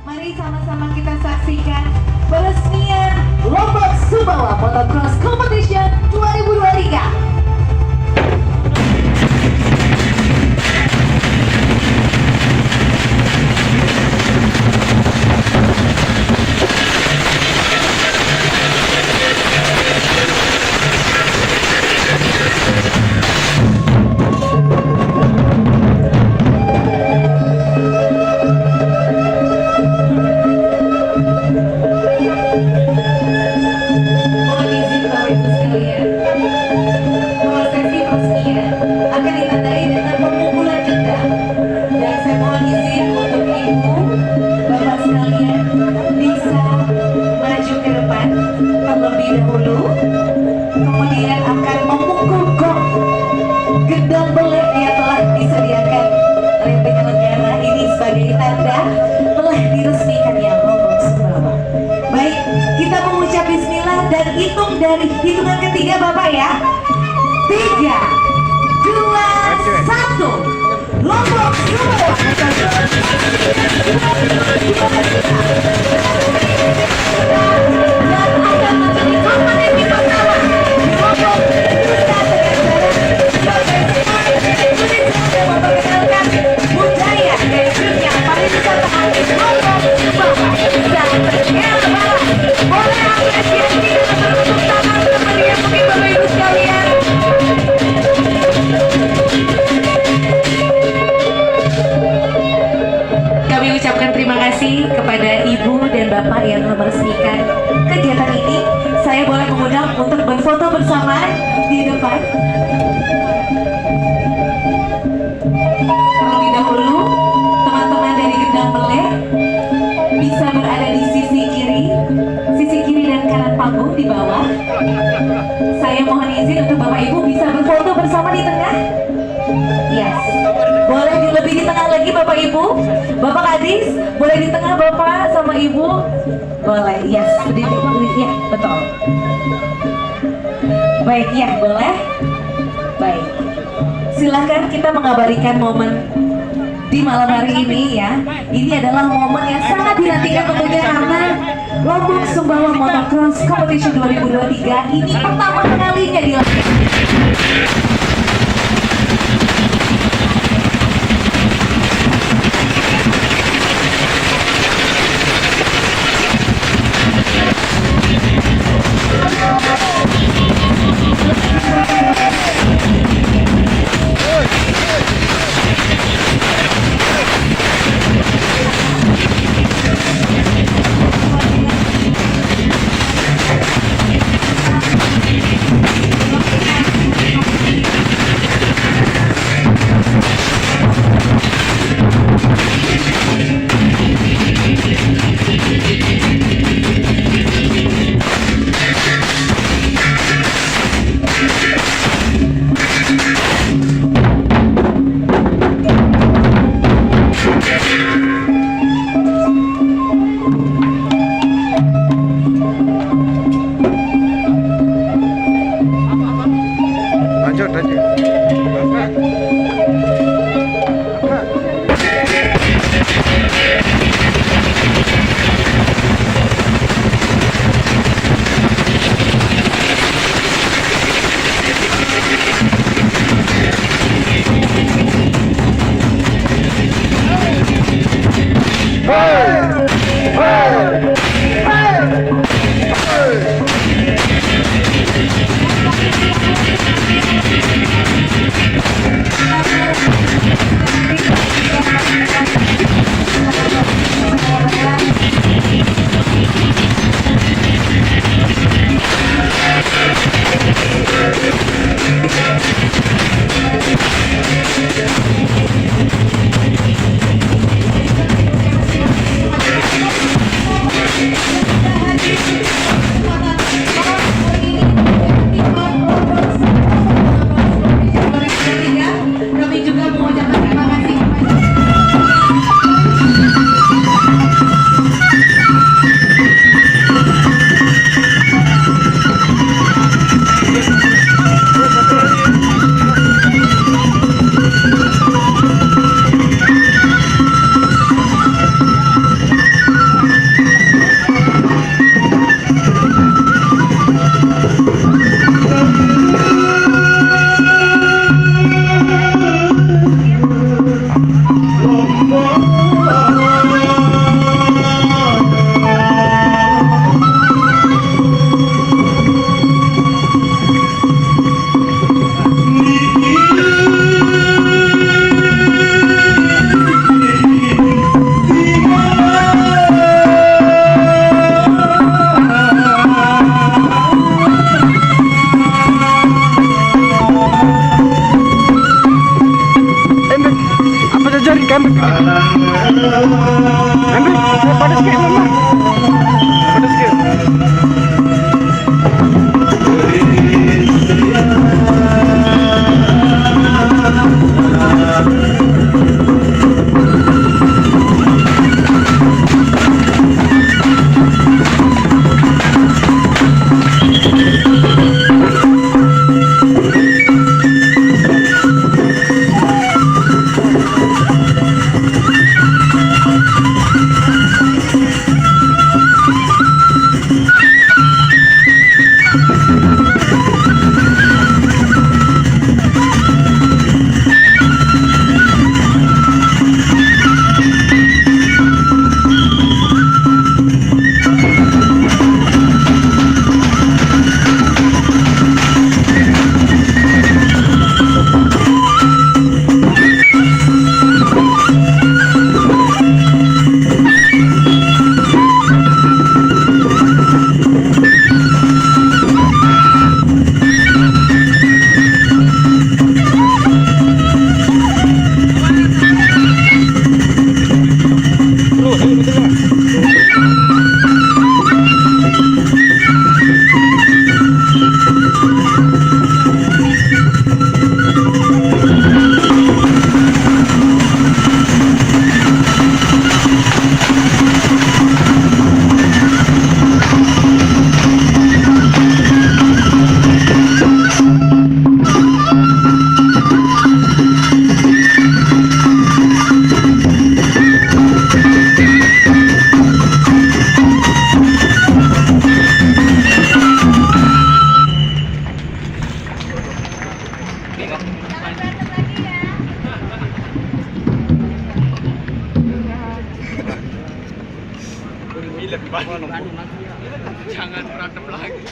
Mari sama-sama kita saksikan peresmian Lombok Sumbawa Motocross Competition 2023. Kemudian akan memukul gong gendang belek yang telah disediakan oleh penyelenggara ini sebagai tanda telah diresmikannya Lombok Sumbawa. Baik, kita mengucap bismillah dan hitung dari hitungan ketiga Bapak ya. 3, 2, 1 Lombok Sumbawa. Dan akan menjadi kompetisi pertama di Lombok memperkenalkan budaya dan dunia pariwisata Lombok Sumbawa dan ternyata boleh apresiasi dan tepuk tangan seperti yang mungkin Bapak Ibu sekalian. Kami ucapkan terima kasih kepada Ibu dan Bapak yang meresmikan kegiatan ini. Saya boleh mengundang untuk berfoto bersama di depan. Terlebih dahulu, teman-teman dari Gendang Belek bisa berada di sisi kiri dan kanan panggung di bawah. Saya mohon izin untuk Bapak Ibu bisa berfoto bersama di tengah. Yes. Boleh lebih di tengah lagi Bapak Ibu. Bapak Kadis, boleh di tengah Bapak sama Ibu. Boleh, yes. Ya, betul. Baik, ya, boleh. Baik. Silakan kita mengabadikan momen di malam hari ini ya. Ini adalah momen yang sangat dinantikan tentunya karena Lombok Sumbawa Motocross Competition 2023 ini pertama kalinya dilakukan. Andri, pada sikit mama. Pada sikit. Jangan berantem lagi.